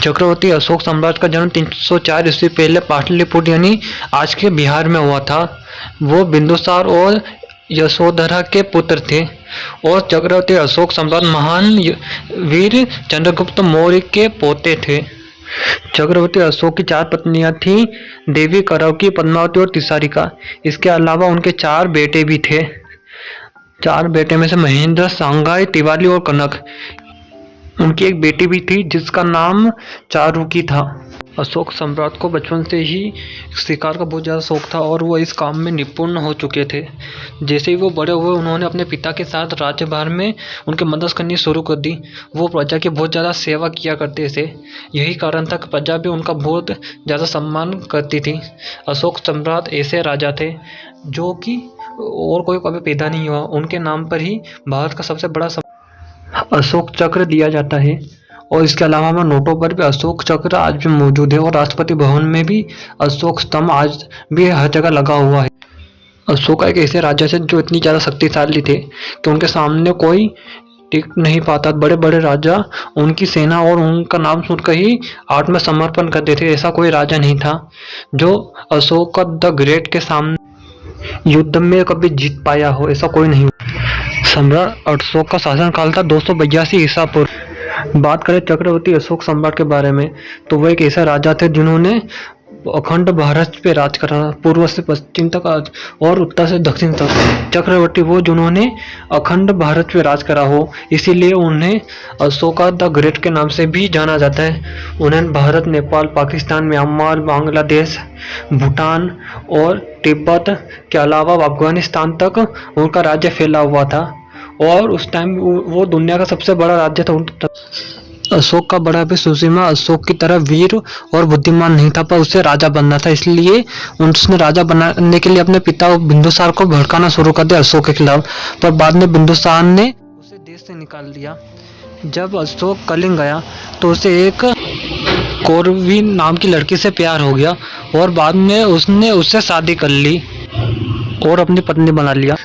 चक्रवर्ती अशोक साम्राज्य का जन्म 304 ईस्वी पहले पाटलिपुत्र यानी आज के बिहार में हुआ था। वो बिंदुसार और यशोधरा के पुत्र थे और चक्रवर्ती अशोक सम्राट महान वीर चंद्रगुप्त मौर्य के पोते थे। चक्रवर्ती अशोक की 4 पत्नियां थीं, देवी करौकी, पद्मावती और तिसारिका। इसके अलावा उनके 4 बेटे भी थे। 4 बेटे में से महेंद्र, सांगाई, तिवारी और कनक। उनकी एक बेटी भी थी जिसका नाम चारुकी था। अशोक सम्राट को बचपन से ही शिकार का बहुत ज़्यादा शौक था और वो इस काम में निपुण हो चुके थे। जैसे ही वो बड़े हुए उन्होंने अपने पिता के साथ राज्यभार में उनकी मदद करनी शुरू कर दी। वो प्रजा की बहुत ज़्यादा सेवा किया करते थे। यही कारण था कि प्रजा भी उनका बहुत ज़्यादा सम्मान करती थी। अशोक सम्राट ऐसे राजा थे जो कि और कोई कभी पैदा नहीं हुआ। उनके नाम पर ही भारत का सबसे बड़ा अशोक चक्र दिया जाता है और इसके अलावा हमारे नोटों पर भी अशोक चक्र आज भी मौजूद है और राष्ट्रपति भवन में भी अशोक स्तंभ आज भी हर जगह लगा हुआ है। अशोक एक ऐसे राजा थे जो इतनी ज़्यादा शक्तिशाली थे कि उनके सामने कोई टिक नहीं पाता। बड़े बड़े राजा उनकी सेना और उनका नाम सुनकर ही आत्मसमर्पण करते थे। ऐसा कोई राजा नहीं था जो अशोक द ग्रेट के सामने युद्ध में कभी जीत पाया हो, ऐसा कोई नहीं। सम्राट अशोक का शासनकाल था 282 ईसा पूर्व। बात करें चक्रवर्ती अशोक सम्राट के बारे में तो वह एक ऐसा राजा थे जिन्होंने अखंड भारत पे राज करा, पूर्व से पश्चिम तक और उत्तर से दक्षिण तक। चक्रवर्ती वो जिन्होंने अखंड भारत पे राज करा हो, इसीलिए उन्हें अशोका द ग्रेट के नाम से भी जाना जाता है। उन्हें भारत, नेपाल, पाकिस्तान, म्यांमार, बांग्लादेश, भूटान और तिब्बत के अलावा अफगानिस्तान तक उनका राज्य फैला हुआ था और उस टाइम वो दुनिया का सबसे बड़ा राज्य था। अशोक का बड़ा भी सुसीमा अशोक की तरह वीर और बुद्धिमान नहीं था, पर उसे राजा बनना था। इसलिए उसने राजा बनाने के लिए अपने पिता बिंदुसार को भड़काना शुरू कर दिया अशोक के खिलाफ, पर बाद में बिंदुसार ने उसे देश से निकाल दिया। जब अशोक कलिंग गया तो उसे एक कौरवी नाम की लड़की से प्यार हो गया और बाद में उसने उससे शादी कर ली और अपनी पत्नी बना लिया।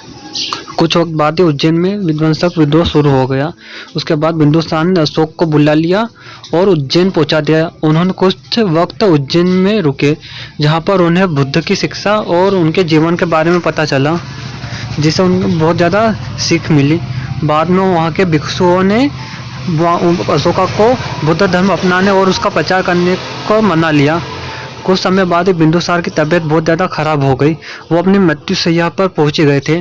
कुछ वक्त बाद ही उज्जैन में विध्वंसक विद्रोह शुरू हो गया। उसके बाद बिंदुसार ने अशोक को बुला लिया और उज्जैन पहुंचा दिया। उन्होंने कुछ वक्त उज्जैन में रुके जहां पर उन्हें बुद्ध की शिक्षा और उनके जीवन के बारे में पता चला, जिससे उनको बहुत ज़्यादा सीख मिली। बाद में वहां के भिक्षुओं ने अशोका को बुद्ध धर्म अपनाने और उसका प्रचार करने को मना लिया। कुछ समय बाद ही बिंदुसार की तबीयत बहुत ज़्यादा खराब हो गई। वो अपनी मृत्यु शैया पर पहुँच गए थे।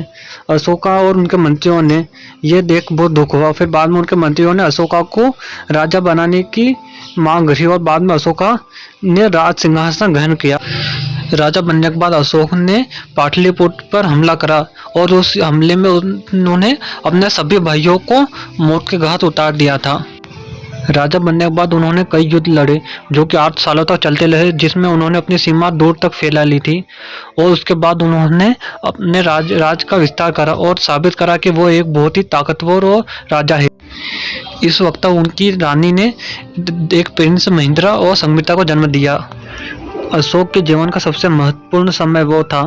अशोका और उनके मंत्रियों ने यह देख बहुत दुख हुआ। फिर बाद में उनके मंत्रियों ने अशोका को राजा बनाने की मांग की और बाद में अशोका ने राज सिंहासन ग्रहण किया। राजा बनने के बाद अशोक ने पाटलिपुत्र पर हमला करा और उस हमले में उन्होंने अपने सभी भाइयों को मौत के घाट उतार दिया था। राजा बनने के बाद उन्होंने कई युद्ध लड़े जो कि 8 सालों तक चलते रहे, जिसमें उन्होंने अपनी सीमा दूर तक फैला ली थी और उसके बाद उन्होंने अपने राज का विस्तार करा और साबित करा कि वो एक बहुत ही ताकतवर और राजा है। इस वक्त उनकी रानी ने एक प्रिंस महेंद्र और संगमित्रा को जन्म दिया। अशोक के जीवन का सबसे महत्वपूर्ण समय वो था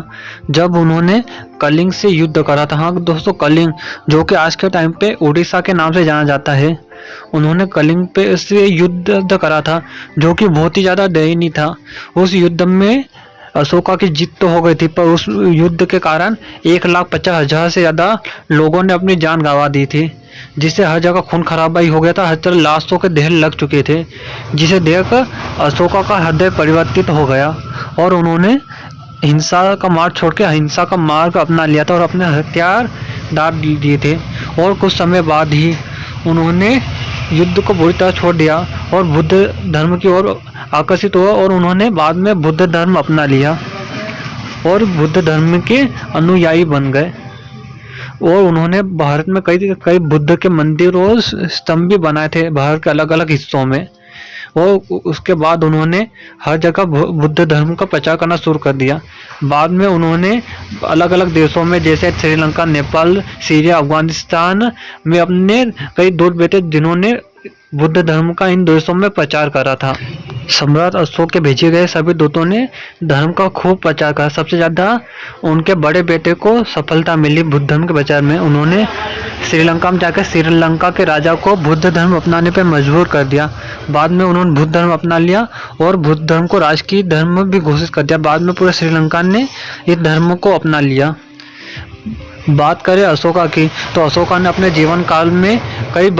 जब उन्होंने कलिंग से युद्ध करा था। हाँ दोस्तों, कलिंग जो कि आज के टाइम पे उड़ीसा के नाम से जाना जाता है। उन्होंने कलिंग पे से युद्ध करा था जो कि बहुत ही ज़्यादा दयनीय था। उस युद्ध में अशोका की जीत तो हो गई थी, पर उस युद्ध के कारण 1,50,000 से ज़्यादा लोगों ने अपनी जान गंवा दी थी, जिससे हर जगह खून खराबाई हो गया था। हर तरफ लाशों के ढेर लग चुके थे, जिसे देख अशोका का हृदय परिवर्तित हो गया और उन्होंने हिंसा का मार्ग छोड़ के अहिंसा का मार्ग अपना लिया था और अपने हथियार डाल दिए थे। और कुछ समय बाद ही उन्होंने युद्ध को बुरी तरह छोड़ दिया और बुद्ध धर्म की ओर आकर्षित हुआ और उन्होंने बाद में बुद्ध धर्म अपना लिया और बुद्ध धर्म के अनुयायी बन गए। और उन्होंने भारत में कई बुद्ध के मंदिर और स्तंभ भी बनाए थे भारत के अलग अलग हिस्सों में। और उसके बाद उन्होंने हर जगह बुद्ध धर्म का प्रचार करना शुरू कर दिया। बाद में उन्होंने अलग अलग देशों में जैसे श्रीलंका, नेपाल, सीरिया, अफगानिस्तान में अपने कई दूत भेजे जिन्होंने बुद्ध धर्म का इन देशों में प्रचार करा था। सम्राट अशोक के भेजे गए सभी दूतों ने धर्म का खूब प्रचार करा। सबसे ज़्यादा उनके बड़े बेटे को सफलता मिली बुद्ध धर्म के प्रचार में। उन्होंने श्रीलंका में जाकर श्रीलंका के राजा को बुद्ध धर्म अपनाने पर मजबूर कर दिया। बाद में उन्होंने बुद्ध धर्म अपना लिया और बुद्ध धर्म को राजकीय धर्म भी घोषित कर दिया। बाद में पूरे श्रीलंका ने इस धर्म को अपना लिया। बात करें अशोका की, तो अशोका ने अपने जीवन काल में कई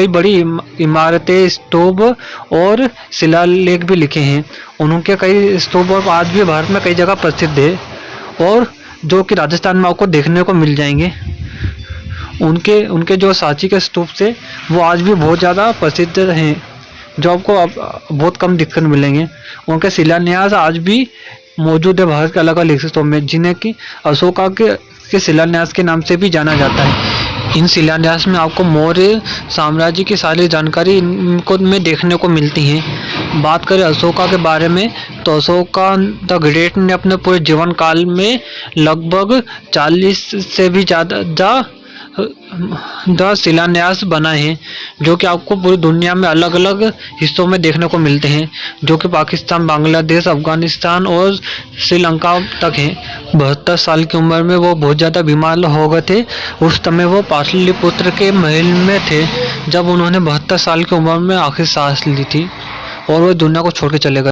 बड़ी इमारतें, स्तूप और शिलालेख भी लिखे हैं। उनके कई स्तूप और आज भी भारत में कई जगह प्रसिद्ध है और जो कि राजस्थान में आपको देखने को मिल जाएंगे। उनके जो सांची के स्तूप से वो आज भी बहुत ज़्यादा प्रसिद्ध हैं, जो आपको बहुत कम दिखने मिलेंगे। उनके शिलान्यास आज भी मौजूद है भारत के अलग अलग स्तूप में, जिन्हें कि अशोका के शिलान्यास के नाम से भी जाना जाता है। इन शिलान्यास में आपको मौर्य साम्राज्य की सारी जानकारी इनको में देखने को मिलती है। बात करें अशोका के बारे में, तो अशोका द ग्रेट ने अपने पूरे जीवन काल में लगभग 40 से भी ज़्यादा शिलान्यास बनाए हैं, जो कि आपको पूरी दुनिया में अलग अलग हिस्सों में देखने को मिलते हैं, जो कि पाकिस्तान, बांग्लादेश, अफगानिस्तान और श्रीलंका तक हैं। 72 साल की उम्र में वो बहुत ज़्यादा बीमार हो गए थे। उस समय वो पाटलिपुत्र के महल में थे जब उन्होंने 72 साल की उम्र में आखिरी सांस ली थी और वो दुनिया को छोड़ के चले गए।